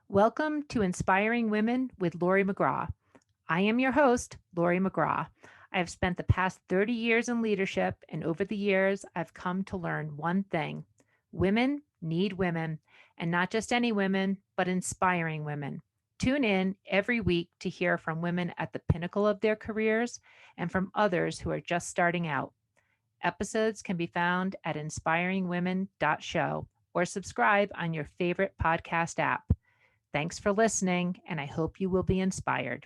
Welcome to Inspiring Women with Laurie McGraw. I am your host, Laurie McGraw. I have spent the past 30 years in leadership, and over the years, I've come to learn one thing. Women need women, and not just any women, but inspiring women. Tune in every week to hear from women at the pinnacle of their careers and from others who are just starting out. Episodes can be found at inspiringwomen.show or subscribe on your favorite podcast app. Thanks for listening, and I hope you will be inspired.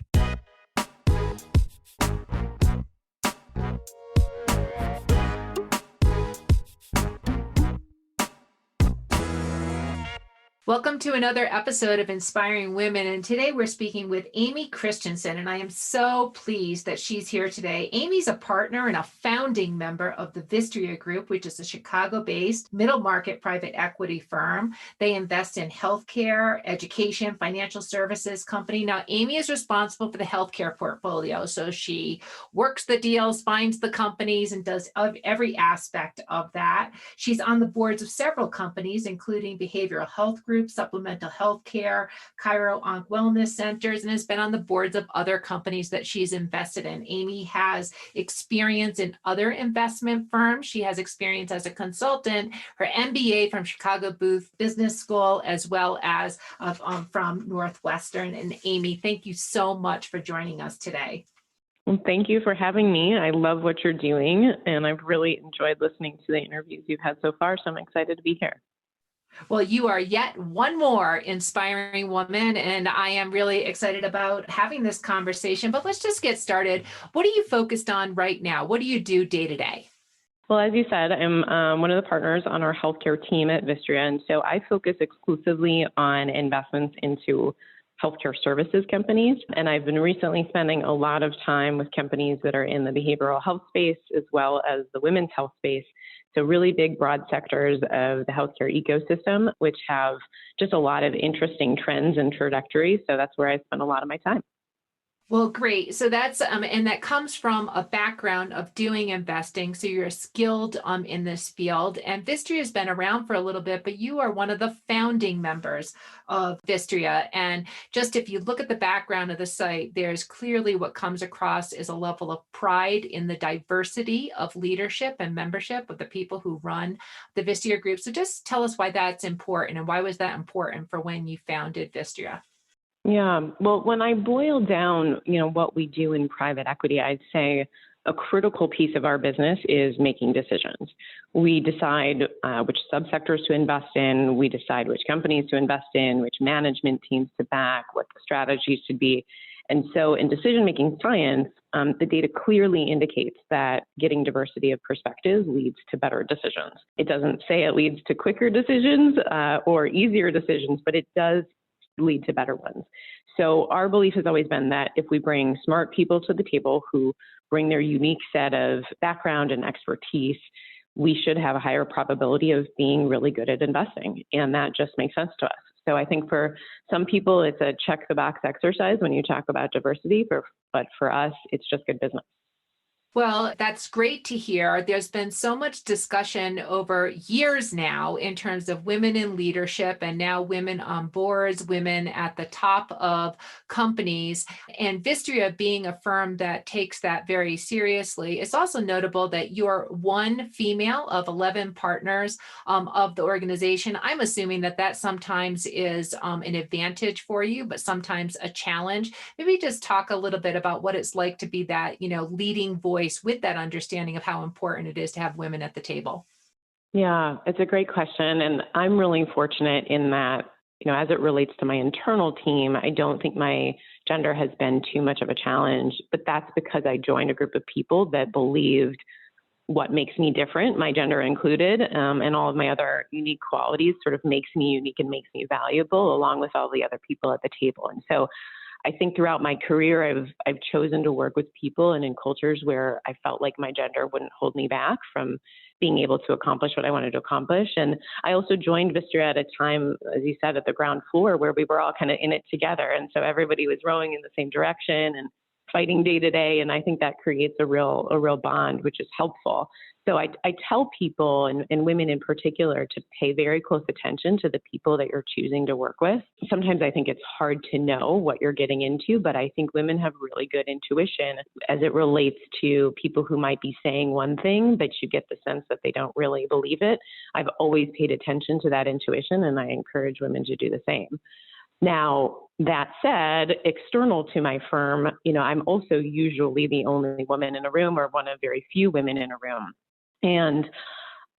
Welcome to another episode of Inspiring Women. And today we're speaking with Amy Christensen, and I am so pleased that she's here today. Amy's a partner and a founding member of the Vistria Group, which is a Chicago-based middle market private equity firm. They invest in healthcare, education, financial services company. Now, Amy is responsible for the healthcare portfolio. So she works the deals, finds the companies, and does every aspect of that. She's on the boards of several companies, including Behavioral Health Group, Supplemental Health Care, Chiro One Wellness Centers, and has been on the boards of other companies that she's invested in. Amy has experience in other investment firms. She has experience as a consultant, her MBA from Chicago Booth Business School, as well as from Northwestern. And Amy, thank you so much for joining us today. Well, thank you for having me. I love what you're doing, and I've really enjoyed listening to the interviews you've had so far, so I'm excited to be here. Well, you are yet one more inspiring woman, and I am really excited about having this conversation. But let's just get started. What are you focused on right now? What do you do day to day? Well, as you said, I'm one of the partners on our healthcare team at Vistria, and so I focus exclusively on investments into healthcare services companies. And I've been recently spending a lot of time with companies that are in the behavioral health space as well as the women's health space. So really big, broad sectors of the healthcare ecosystem, which have just a lot of interesting trends and trajectories. So that's where I spend a lot of my time. Well, great. So that's, and that comes from a background of doing investing. So you're skilled in this field, and Vistria has been around for a little bit, but you are one of the founding members of Vistria. And just if you look at the background of the site, there's clearly what comes across is a level of pride in the diversity of leadership and membership of the people who run the Vistria Group. So just tell us why that's important, and why was that important for when you founded Vistria? Yeah, well, when I boil down, what we do in private equity, I'd say a critical piece of our business is making decisions. We decide which subsectors to invest in. We decide which companies to invest in, which management teams to back, what the strategies should be. And so in decision-making science, the data clearly indicates that getting diversity of perspectives leads to better decisions. It doesn't say it leads to quicker decisions or easier decisions, but it does lead to better ones. So our belief has always been that if we bring smart people to the table who bring their unique set of background and expertise, we should have a higher probability of being really good at investing. And that just makes sense to us. So I think for some people, it's a check the box exercise when you talk about diversity, but for us, it's just good business. Well, that's great to hear. There's been so much discussion over years now in terms of women in leadership, and now women on boards, women at the top of companies, and Vistria being a firm that takes that very seriously. It's also notable that you're one female of 11 partners of the organization. I'm assuming that sometimes is an advantage for you, but sometimes a challenge. Maybe just talk a little bit about what it's like to be that, leading voice with that understanding of how important it is to have women at the table. Yeah, it's a great question. And I'm really fortunate in that, as it relates to my internal team, I don't think my gender has been too much of a challenge, but that's because I joined a group of people that believed what makes me different, my gender included, and all of my other unique qualities sort of makes me unique and makes me valuable along with all the other people at the table. And so I think throughout my career, I've chosen to work with people and in cultures where I felt like my gender wouldn't hold me back from being able to accomplish what I wanted to accomplish. And I also joined Vistria at a time, as you said, at the ground floor where we were all kind of in it together. And so everybody was rowing in the same direction. And fighting day to day. And I think that creates a real bond, which is helpful. So I tell people, and women in particular, to pay very close attention to the people that you're choosing to work with. Sometimes I think it's hard to know what you're getting into, but I think women have really good intuition as it relates to people who might be saying one thing, but you get the sense that they don't really believe it. I've always paid attention to that intuition, and I encourage women to do the same. Now, that said, external to my firm, I'm also usually the only woman in a room, or one of very few women in a room. And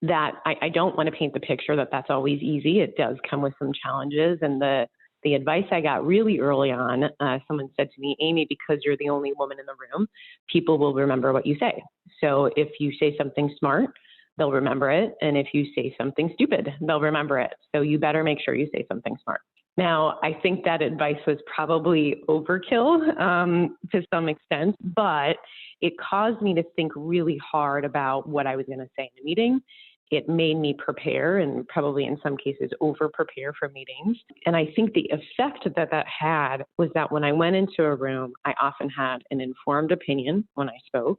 that I don't want to paint the picture that that's always easy. It does come with some challenges. And the advice I got really early on, someone said to me, Amy, because you're the only woman in the room, people will remember what you say. So if you say something smart, they'll remember it. And if you say something stupid, they'll remember it. So you better make sure you say something smart. Now, I think that advice was probably overkill to some extent, but it caused me to think really hard about what I was going to say in a meeting. It made me prepare, and probably in some cases over-prepare for meetings. And I think the effect that had was that when I went into a room, I often had an informed opinion when I spoke.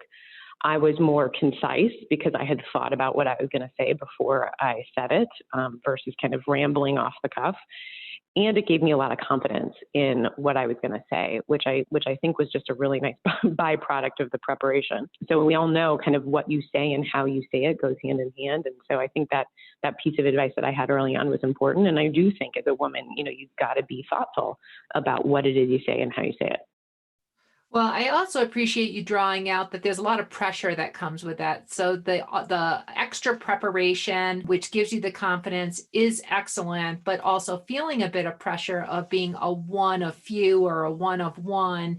I was more concise because I had thought about what I was going to say before I said it, versus kind of rambling off the cuff. And it gave me a lot of confidence in what I was going to say, which I think was just a really nice byproduct of the preparation. So we all know kind of what you say and how you say it goes hand in hand. And so I think that piece of advice that I had early on was important. And I do think as a woman, you've got to be thoughtful about what it is you say and how you say it. Well, I also appreciate you drawing out that there's a lot of pressure that comes with that. So the extra preparation, which gives you the confidence, is excellent, but also feeling a bit of pressure of being a one of few or a one of one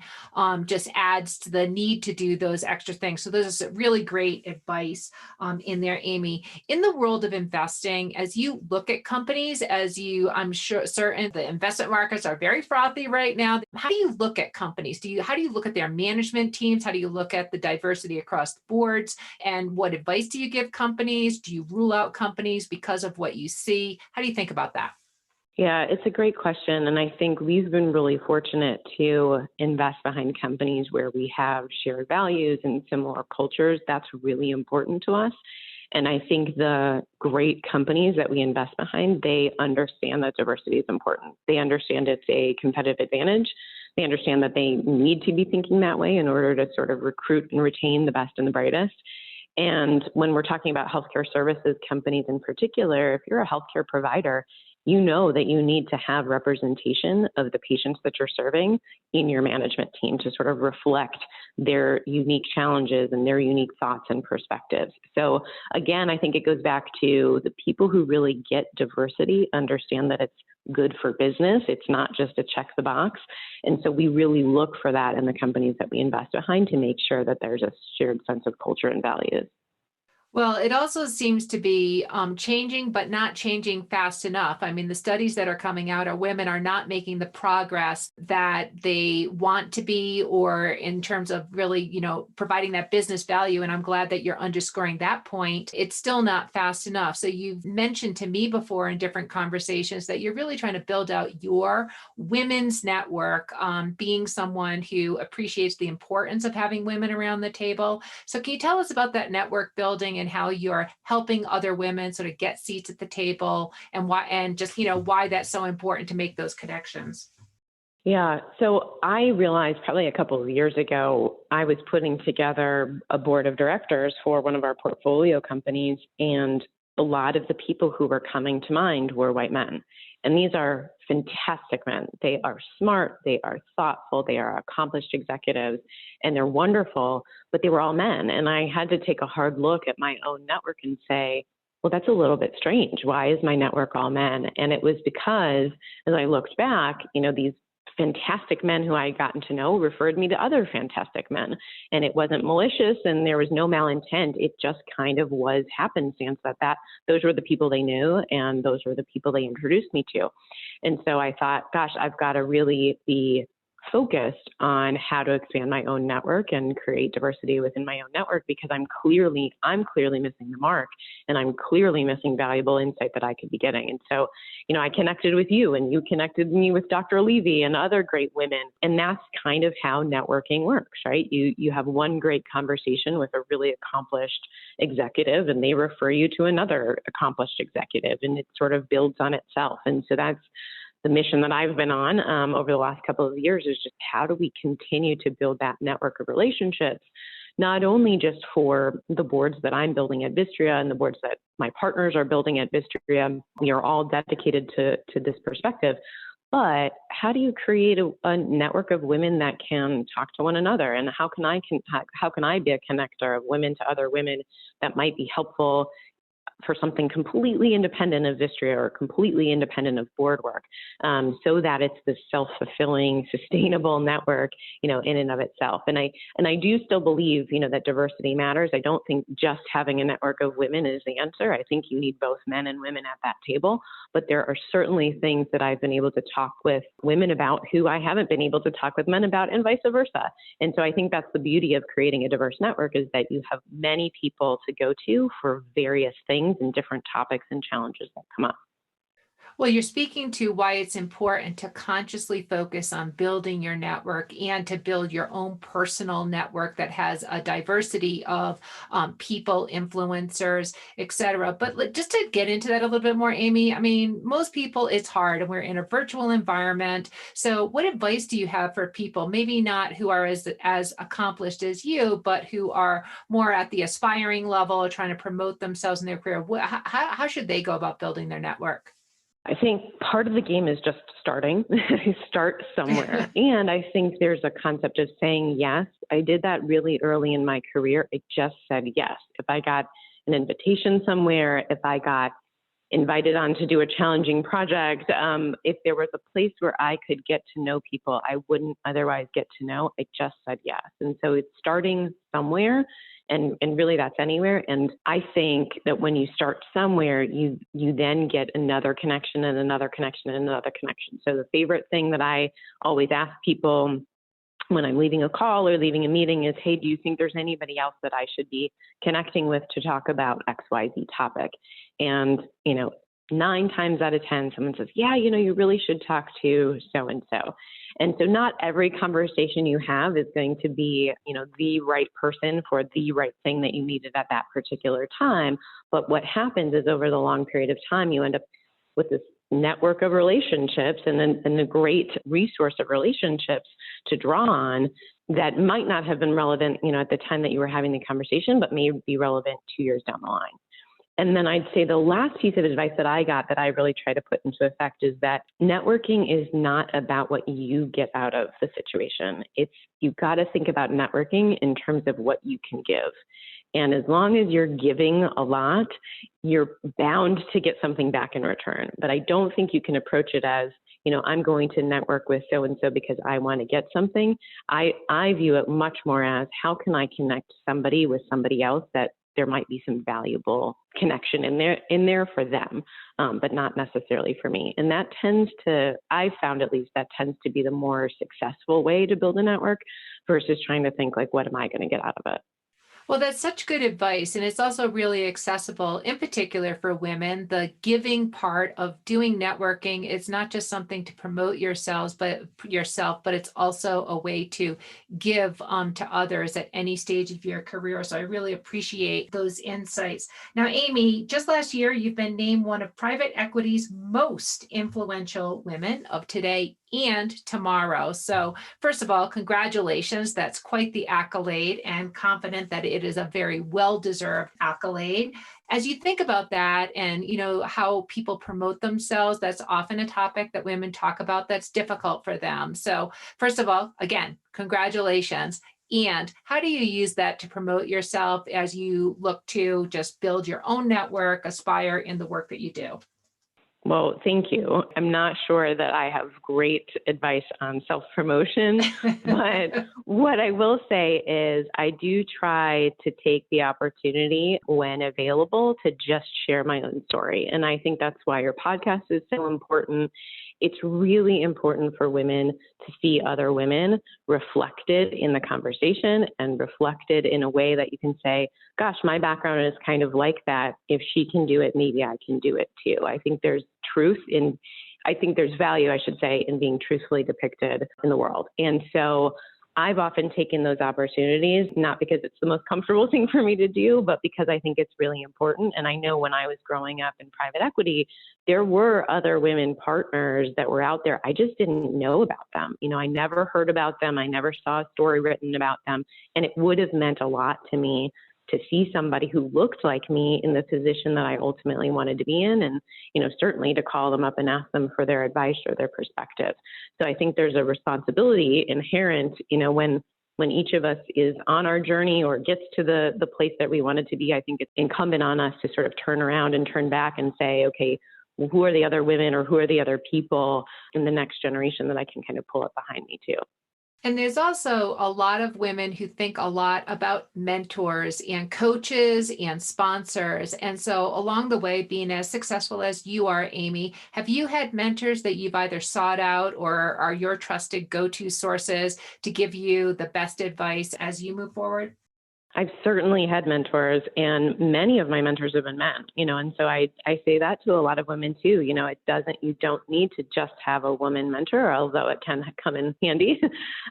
just adds to the need to do those extra things. So those are really great advice in there, Amy. In the world of investing, as you look at companies, I'm sure certain the investment markets are very frothy right now. How do you look at companies? How do you look at their management teams? How do you look at the diversity across the boards? And what advice do you give companies? Do you rule out companies because of what you see? How do you think about that? Yeah, it's a great question. And I think we've been really fortunate to invest behind companies where we have shared values and similar cultures. That's really important to us. And I think the great companies that we invest behind, they understand that diversity is important. They understand it's a competitive advantage. They understand that they need to be thinking that way in order to sort of recruit and retain the best and the brightest. And when we're talking about healthcare services companies in particular, if you're a healthcare provider, you know that you need to have representation of the patients that you're serving in your management team to sort of reflect their unique challenges and their unique thoughts and perspectives. So again, I think it goes back to the people who really get diversity understand that it's good for business. It's not just a check the box. And so we really look for that in the companies that we invest behind to make sure that there's a shared sense of culture and values. Well, it also seems to be changing, but not changing fast enough. I mean, the studies that are coming out are women are not making the progress that they want to be, or in terms of really, providing that business value. And I'm glad that you're underscoring that point. It's still not fast enough. So you've mentioned to me before in different conversations that you're really trying to build out your women's network, being someone who appreciates the importance of having women around the table. So can you tell us about that network building and how you're helping other women sort of get seats at the table, and why that's so important to make those connections? Yeah. So I realized probably a couple of years ago, I was putting together a board of directors for one of our portfolio companies, and a lot of the people who were coming to mind were white men. And these are fantastic men. They are smart, they are thoughtful, they are accomplished executives, and they're wonderful, but they were all men. And I had to take a hard look at my own network and say, well, that's a little bit strange. Why is my network all men? And it was because as I looked back, these fantastic men who I had gotten to know referred me to other fantastic men. And it wasn't malicious and there was no malintent. It just kind of was happenstance that those were the people they knew and those were the people they introduced me to. And so I thought, gosh, I've got to really be focused on how to expand my own network and create diversity within my own network, because I'm clearly missing the mark, and I'm clearly missing valuable insight that I could be getting. And so, I connected with you, and you connected me with Dr. Levy and other great women. And that's kind of how networking works, right? You have one great conversation with a really accomplished executive, and they refer you to another accomplished executive, and it sort of builds on itself. And so that's the mission that I've been on over the last couple of years, is just how do we continue to build that network of relationships, not only just for the boards that I'm building at Vistria and the boards that my partners are building at Vistria. We are all dedicated to this perspective, but how do you create a network of women that can talk to one another? And how can I be a connector of women to other women that might be helpful for something completely independent of Vistria or completely independent of board work, so that it's this self-fulfilling, sustainable network, in and of itself. And I do still believe, that diversity matters. I don't think just having a network of women is the answer. I think you need both men and women at that table. But there are certainly things that I've been able to talk with women about who I haven't been able to talk with men about, and vice versa. And so I think that's the beauty of creating a diverse network, is that you have many people to go to for various things and different topics and challenges that come up. Well, you're speaking to why it's important to consciously focus on building your network and to build your own personal network that has a diversity of people, influencers, et cetera. But just to get into that a little bit more, Amy, I mean, most people, it's hard, and we're in a virtual environment. So what advice do you have for people, maybe not who are as accomplished as you, but who are more at the aspiring level, trying to promote themselves in their career? How should they go about building their network? I think part of the game is just starting. Start somewhere. And I think there's a concept of saying yes. I did that really early in my career. I just said yes. If I got an invitation somewhere, if I got invited on to do a challenging project, if there was a place where I could get to know people I wouldn't otherwise get to know, I just said yes. And so it's starting somewhere. And really that's anywhere. And I think that when you start somewhere, you then get another connection and another connection and another connection. So the favorite thing that I always ask people when I'm leaving a call or leaving a meeting is, hey, do you think there's anybody else that I should be connecting with to talk about XYZ topic? And, 9 times out of 10, someone says, yeah, you really should talk to so-and-so. And so not every conversation you have is going to be, the right person for the right thing that you needed at that particular time. But what happens is over the long period of time, you end up with this network of relationships and a great resource of relationships to draw on that might not have been relevant, at the time that you were having the conversation, but may be relevant 2 years down the line. And then I'd say the last piece of advice that I got that I really try to put into effect is that networking is not about what you get out of the situation. You've got to think about networking in terms of what you can give. And as long as you're giving a lot, you're bound to get something back in return. But I don't think you can approach it as, I'm going to network with so-and-so because I want to get something. I view it much more as, how can I connect somebody with somebody else that there might be some valuable connection in there for them, but not necessarily for me. And that I've found at least, that tends to be the more successful way to build a network versus trying to think like, what am I going to get out of it? Well, that's such good advice. And it's also really accessible, in particular for women. The giving part of doing networking is not just something to promote yourself, but it's also a way to give to others at any stage of your career. So I really appreciate those insights. Now, Amy, just last year, you've been named one of private equity's most influential women of today and tomorrow. So first of all, congratulations. That's quite the accolade, and confident that it is a very well-deserved accolade. As you think about that and, how people promote themselves, that's often a topic that women talk about that's difficult for them. So first of all, again, congratulations. And how do you use that to promote yourself as you look to just build your own network, aspire in the work that you do? Well, thank you. I'm not sure that I have great advice on self-promotion, but what I will say is I do try to take the opportunity when available to just share my own story. And I think that's why your podcast is so important. it's really important for women to see other women reflected in the conversation and reflected in a way that you can say, gosh, my background is kind of like that. If she can do it, maybe I can do it too. I think there's value, I should say, in being truthfully depicted in the world. And so I've often taken those opportunities, not because it's the most comfortable thing for me to do, but because I think it's really important. And I know when I was growing up in private equity, there were other women partners that were out there. I just didn't know about them. I never heard about them. I never saw a story written about them. And it would have meant a lot to me to see somebody who looked like me in the position that I ultimately wanted to be in, and, certainly to call them up and ask them for their advice or their perspective. So I think there's a responsibility inherent, when each of us is on our journey or gets to the place that we wanted to be. I think it's incumbent on us to sort of turn around and turn back and say, okay, well, who are the other women or who are the other people in the next generation that I can kind of pull up behind me too? And there's also a lot of women who think a lot about mentors and coaches and sponsors. And so along the way, being as successful as you are, Amy, have you had mentors that you've either sought out or are your trusted go-to sources to give you the best advice as you move forward? I've certainly had mentors, and many of my mentors have been men, and so I say that to a lot of women too. You don't need to just have a woman mentor, although it can come in handy.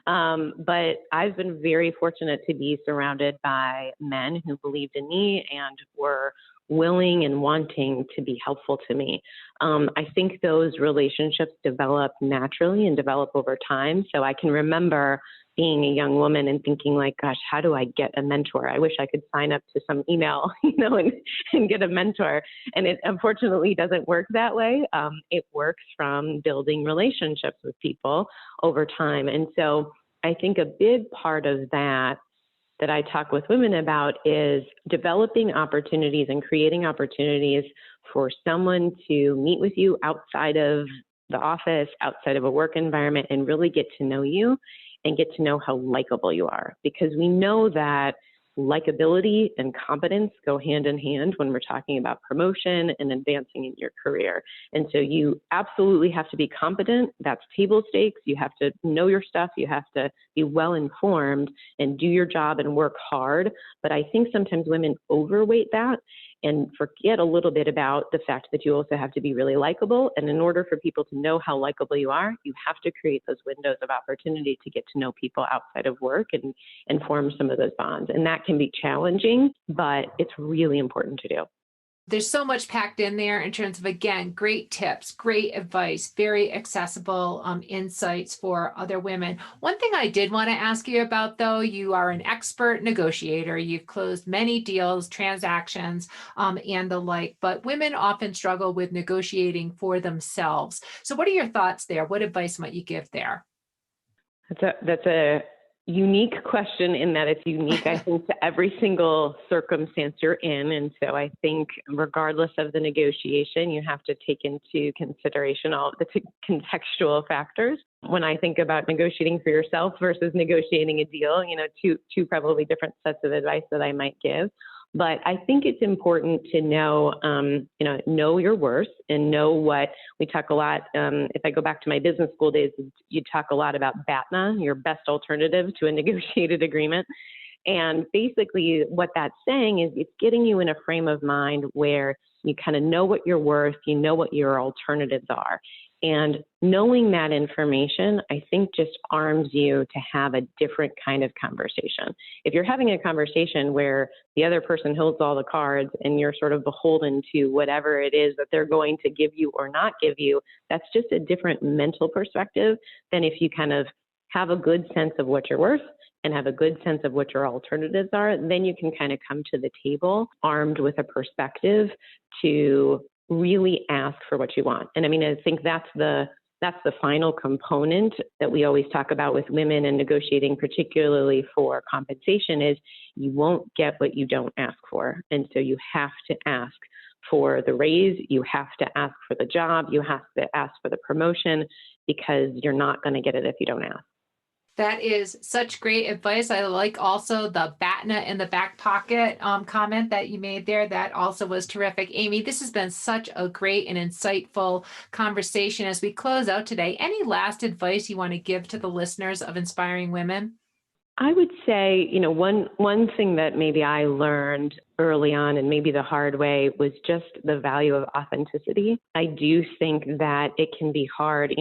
But I've been very fortunate to be surrounded by men who believed in me and were willing and wanting to be helpful to me. I think those relationships develop naturally and develop over time. So I can remember being a young woman and thinking like, gosh, how do I get a mentor? I wish I could sign up to some email, and get a mentor. And it unfortunately doesn't work that way. It works from building relationships with people over time. And so I think a big part of that I talk with women about is developing opportunities and creating opportunities for someone to meet with you outside of the office, outside of a work environment, and really get to know you and get to know how likable you are. Because we know that likability and competence go hand in hand when we're talking about promotion and advancing in your career. And so you absolutely have to be competent. That's table stakes. You have to know your stuff. You have to be well informed and do your job and work hard. But I think sometimes women overweight that and forget a little bit about the fact that you also have to be really likable. And in order for people to know how likable you are, you have to create those windows of opportunity to get to know people outside of work and form some of those bonds. And that can be challenging, but it's really important to do. There's so much packed in there in terms of, again, great tips, great advice, very accessible insights for other women. One thing I did want to ask you about, though, you are an expert negotiator. You've closed many deals, transactions, and the like, but women often struggle with negotiating for themselves. So what are your thoughts there? What advice might you give there? That's a unique question in that it's unique, I think, to every single circumstance you're in. And so I think regardless of the negotiation, you have to take into consideration all of the contextual factors. When I think about negotiating for yourself versus negotiating a deal, two probably different sets of advice that I might give. But I think it's important to know your worth and know what we talk a lot. If I go back to my business school days, you talk a lot about BATNA, your best alternative to a negotiated agreement. And basically what that's saying is it's getting you in a frame of mind where you kind of know what you're worth, you know what your alternatives are. And knowing that information, I think, just arms you to have a different kind of conversation. If you're having a conversation where the other person holds all the cards and you're sort of beholden to whatever it is that they're going to give you or not give you, that's just a different mental perspective than if you kind of have a good sense of what you're worth and have a good sense of what your alternatives are. Then you can kind of come to the table armed with a perspective to really ask for what you want. And I mean, I think that's the final component that we always talk about with women and negotiating, particularly for compensation, is you won't get what you don't ask for. And so you have to ask for the raise, you have to ask for the job, you have to ask for the promotion, because you're not going to get it if you don't ask. That is such great advice. I like also the BATNA in the back pocket comment that you made there. That also was terrific. Amy, this has been such a great and insightful conversation as we close out today. Any last advice you want to give to the listeners of Inspiring Women? I would say, one thing that maybe I learned early on and maybe the hard way was just the value of authenticity. I do think that it can be hard,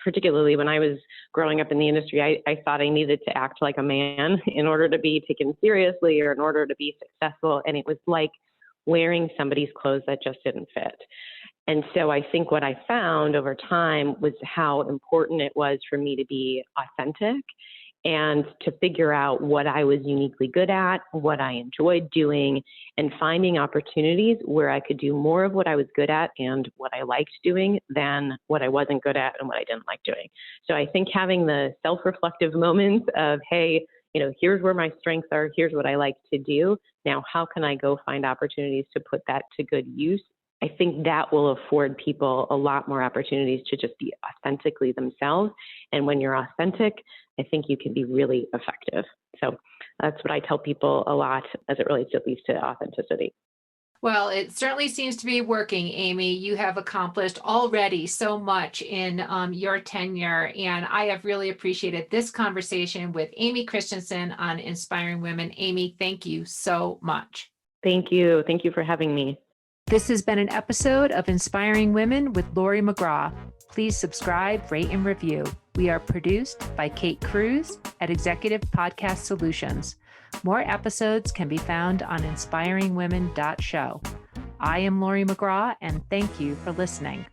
particularly when I was growing up in the industry, I thought I needed to act like a man in order to be taken seriously or in order to be successful. And it was like wearing somebody's clothes that just didn't fit. And so I think what I found over time was how important it was for me to be authentic and to figure out what I was uniquely good at, what I enjoyed doing, and finding opportunities where I could do more of what I was good at and what I liked doing than what I wasn't good at and what I didn't like doing. So I think having the self-reflective moments of, hey, here's where my strengths are, here's what I like to do. Now, how can I go find opportunities to put that to good use? I think that will afford people a lot more opportunities to just be authentically themselves. And when you're authentic, I think you can be really effective. So that's what I tell people a lot as it relates at least to authenticity. Well, it certainly seems to be working, Amy. You have accomplished already so much in your tenure, and I have really appreciated this conversation with Amy Christensen on Inspiring Women. Amy, thank you so much. Thank you. Thank you for having me. This has been an episode of Inspiring Women with Laurie McGraw. Please subscribe, rate, and review. We are produced by Kate Cruz at Executive Podcast Solutions. More episodes can be found on inspiringwomen.show. I am Laurie McGraw, and thank you for listening.